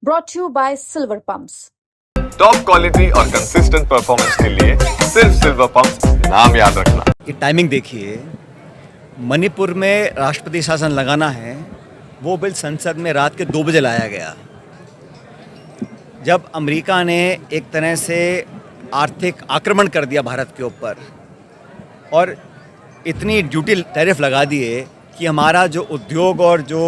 brought to you by Silver Pumps. Top quality और consistent performance के लिए सिर्फ सिल्वर पंप्स नाम याद रखना। ये टाइमिंग देखिए, मणिपुर में राष्ट्रपति शासन लगाना है, वो बिल संसद में रात के 2 बजे लाया गया। जब अमेरिका ने एक तरह से आर्थिक आक्रमण कर दिया भारत के ऊपर और इतनी ड्यूटी टैरिफ लगा दिए कि हमारा जो उद्योग और जो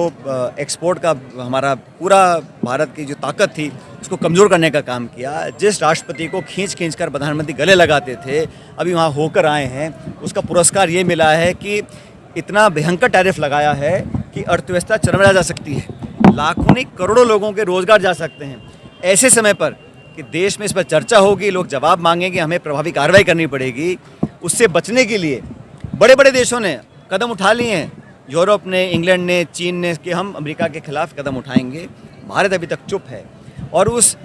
एक्सपोर्ट का हमारा पूरा भारत की जो ताकत थी उसको कमज़ोर करने का काम किया। जिस राष्ट्रपति को खींच कर प्रधानमंत्री गले लगाते थे, अभी वहाँ होकर आए हैं, उसका पुरस्कार ये मिला है कि इतना भयंकर टैरिफ लगाया है कि अर्थव्यवस्था चरमरा जा सकती है, लाखों नहीं करोड़ों लोगों के रोज़गार जा सकते हैं। ऐसे समय पर कि देश में इस पर चर्चा होगी, लोग जवाब मांगेंगे, हमें प्रभावी कार्रवाई करनी पड़ेगी। उससे बचने के लिए बड़े बड़े देशों ने कदम उठा लिए हैं, यूरोप ने, इंग्लैंड ने, चीन ने, कि हम अमेरिका के खिलाफ कदम उठाएंगे। भारत अभी तक चुप है और उस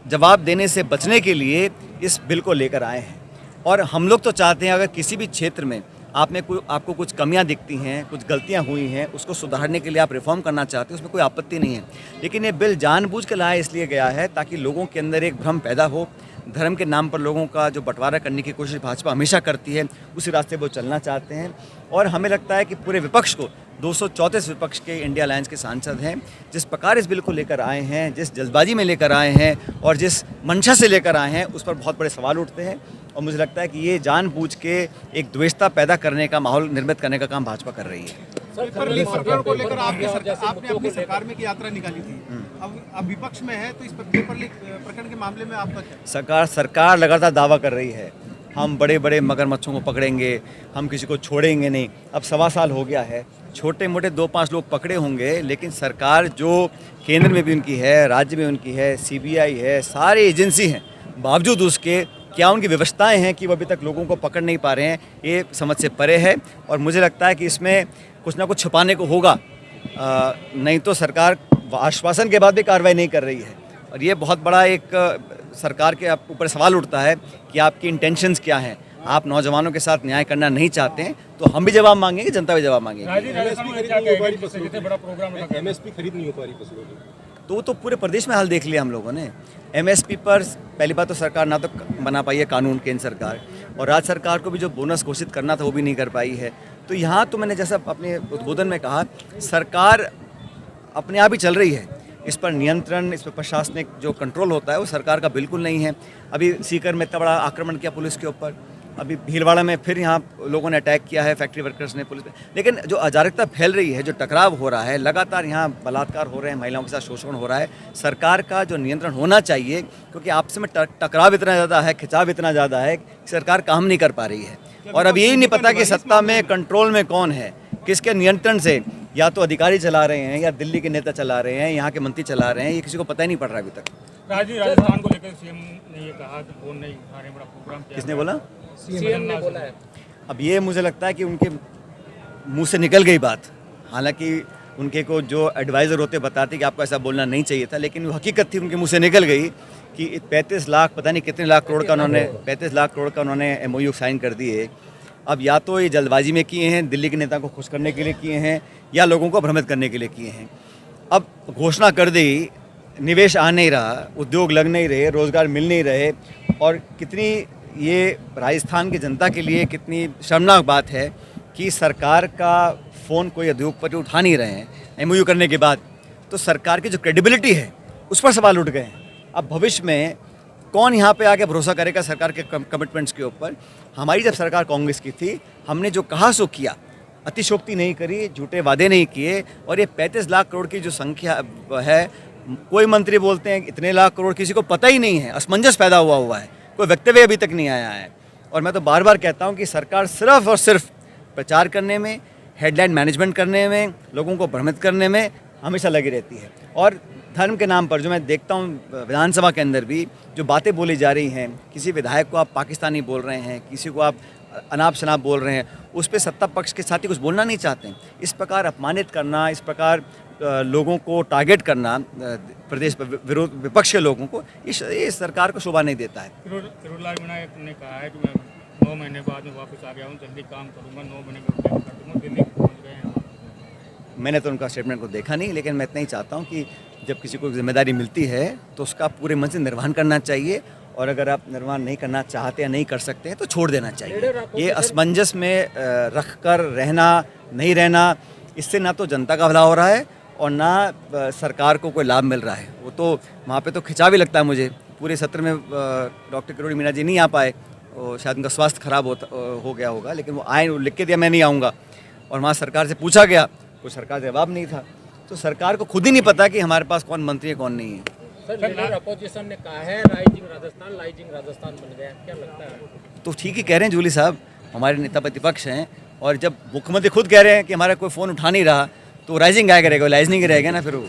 जवाब देने से बचने के लिए इस बिल को लेकर आए हैं। और हम लोग तो चाहते हैं अगर किसी भी क्षेत्र में आपको कुछ कमियां दिखती हैं, कुछ गलतियां हुई हैं, उसको सुधारने के लिए आप रिफॉर्म करना चाहते हैं, उसमें कोई आपत्ति नहीं है। लेकिन ये बिल जानबूझ के लाया इसलिए गया है ताकि लोगों के अंदर एक भ्रम पैदा हो। धर्म के नाम पर लोगों का जो बंटवारा करने की कोशिश भाजपा हमेशा करती है, उसी रास्ते वो चलना चाहते हैं। और हमें लगता है कि पूरे विपक्ष को 234 विपक्ष के इंडिया अलायंस के सांसद हैं, जिस प्रकार इस बिल को लेकर आए हैं, जिस जल्दबाजी में लेकर आए हैं और जिस मंशा से लेकर आए हैं, उस पर बहुत बड़े सवाल उठते हैं। और मुझे लगता है कि ये जानबूझ के एक द्वेषता पैदा करने का माहौल निर्मित करने का काम भाजपा कर रही है। पेपर को लेकर आपने अपनी सरकार में की यात्रा निकाली थी, अब विपक्ष में है, तो इस पेपर लीक प्रकरण के मामले में आपका क्या? सरकार लगातार दावा कर रही है हम बड़े बड़े मगरमच्छों को पकड़ेंगे, हम किसी को छोड़ेंगे नहीं। अब 1.25 साल हो गया है, छोटे मोटे 2-5 लोग पकड़े होंगे, लेकिन सरकार जो केंद्र में भी उनकी है, राज्य में उनकी है, CBI है, सारी एजेंसी हैं, बावजूद उसके क्या उनकी व्यवस्थाएं हैं कि वो अभी तक लोगों को पकड़ नहीं पा रहे हैं, ये समझ से परे है। और मुझे लगता है कि इसमें कुछ ना कुछ छुपाने को होगा, नहीं तो सरकार आश्वासन के बाद भी कार्रवाई नहीं कर रही है। और ये बहुत बड़ा एक सरकार के ऊपर सवाल उठता है कि आपकी इंटेंशंस क्या हैं। आप नौजवानों के साथ न्याय करना नहीं चाहते हैं तो हम भी जवाब मांगेंगे, जनता भी जवाब मांगेगी। MSP खरीद नहीं हो पा रही फसलों की, तो वो तो पूरे प्रदेश में हाल देख लिया हम लोगों ने। MSP पर पहली बात तो सरकार ना तो बना पाई है कानून, केंद्र सरकार, और राज्य सरकार को भी जो बोनस घोषित करना था वो भी नहीं कर पाई है। तो यहाँ तो मैंने जैसा अपने उद्बोधन में कहा, सरकार अपने आप ही चल रही है। इस पर नियंत्रण, इस पर प्रशासनिक जो कंट्रोल होता है वो सरकार का बिल्कुल नहीं है। अभी सीकर में इतना बड़ा आक्रमण किया पुलिस के ऊपर, अभी भीलवाड़ा में फिर यहाँ लोगों ने अटैक किया है, फैक्ट्री वर्कर्स ने पुलिस पे। लेकिन जो अराजकता फैल रही है, जो टकराव हो रहा है, लगातार यहाँ बलात्कार हो रहे हैं, महिलाओं के साथ शोषण हो रहा है, सरकार का जो नियंत्रण होना चाहिए, क्योंकि आपस में टकराव इतना ज़्यादा है, खिंचाव इतना ज़्यादा है कि सरकार काम नहीं कर पा रही है। और अब यही नहीं पता कि सत्ता में, कंट्रोल में कौन है, किसके नियंत्रण से या तो अधिकारी चला रहे हैं या दिल्ली के नेता चला रहे हैं, यहाँ के मंत्री चला रहे हैं, ये किसी को पता ही नहीं पड़ रहा अभी तक। राजस्थान को लेकर सीएम ने ये कहा कि फोन नहीं उठा रहे, बड़ा प्रोग्राम किया। किसने बोला? सीएम ने बोला है। अब ये मुझे लगता है कि उनके मुंह से निकल गई बात, हालांकि उनके को जो एडवाइज़र होते बताते कि आपको ऐसा बोलना नहीं चाहिए था, लेकिन वो हकीकत थी, उनके मुंह से निकल गई कि 35 लाख पता नहीं कितने लाख करोड़ का उन्होंने 35 लाख करोड़ का उन्होंने MOU साइन कर दिए। अब या तो ये जल्दबाजी में किए हैं, दिल्ली के नेता को खुश करने के लिए किए हैं, या लोगों को भ्रमित करने के लिए किए हैं। अब घोषणा कर दी, निवेश आ नहीं रहा, उद्योग लग नहीं रहे, रोज़गार मिल नहीं रहे, और कितनी ये राजस्थान की जनता के लिए कितनी शर्मनाक बात है कि सरकार का फ़ोन कोई उद्योगपति उठा नहीं रहे हैं MOU करने के बाद। तो सरकार की जो क्रेडिबिलिटी है उस पर सवाल उठ गए हैं। अब भविष्य में कौन यहाँ पे आके भरोसा करेगा सरकार के कमिटमेंट्स के ऊपर? हमारी जब सरकार कांग्रेस की थी, हमने जो कहा सो किया, अतिशोक्ति नहीं करी, झूठे वादे नहीं किए। और ये 35 लाख करोड़ की जो संख्या है, कोई मंत्री बोलते हैं इतने लाख करोड़, किसी को पता ही नहीं है, असमंजस पैदा हुआ है, कोई वक्तव्य अभी तक नहीं आया है। और मैं तो बार बार कहता हूँ कि सरकार सिर्फ और सिर्फ प्रचार करने में, हेडलाइन मैनेजमेंट करने में, लोगों को भ्रमित करने में हमेशा लगी रहती है। और धर्म के नाम पर जो मैं देखता हूँ विधानसभा के अंदर भी जो बातें बोली जा रही हैं, किसी विधायक को आप पाकिस्तानी बोल रहे हैं, किसी को आप अनाप शनाप बोल रहे हैं, उस पर सत्ता पक्ष के साथी कुछ बोलना नहीं चाहते हैं। इस प्रकार अपमानित करना, इस प्रकार लोगों को टारगेट करना, प्रदेश विरोध विपक्ष के लोगों को, ये सरकार को शोभा नहीं देता है। विनायक ने कहा है कि मैं 9 महीने बाद में वापस आ गया हूँ, जल्दी काम करूँगा, 9 महीने में कर दूँगा, दिल्ली पहुँच गए हैं। मैंने तो उनका स्टेटमेंट को देखा नहीं, लेकिन मैं इतना ही चाहता हूँ कि जब किसी को जिम्मेदारी मिलती है तो उसका पूरे मन से निर्वहन करना चाहिए, और अगर आप निर्वहन नहीं करना चाहते या नहीं कर सकते हैं तो छोड़ देना चाहिए। ये असमंजस में रख कर रहना नहीं रहना, इससे ना तो जनता का भला हो रहा है और ना सरकार को कोई लाभ मिल रहा है। वो तो वहाँ पे तो खिंचाव भी लगता है मुझे। पूरे सत्र में डॉक्टर किरोड़ी मीणा जी नहीं आ पाए, और शायद उनका स्वास्थ्य खराब हो गया होगा, लेकिन वो आए, लिख के दिया मैं नहीं आऊँगा, और वहाँ सरकार से पूछा गया, कोई सरकार जवाब नहीं था। तो सरकार को खुद ही नहीं पता कि हमारे पास कौन मंत्री है कौन नहीं है। सर, लीडर अपोजिशन ने कहा है राइजिंग राजस्थान बन गया, क्या लगता है? तो ठीक ही कह रहे हैं जूली साहब, हमारे नेता प्रतिपक्ष हैं, और जब मुख्यमंत्री खुद कह रहे हैं कि हमारा कोई फ़ोन उठा नहीं रहा तो राइजिंग क्या करेगा, लाइजनिंग रहेगा ना फिर वो।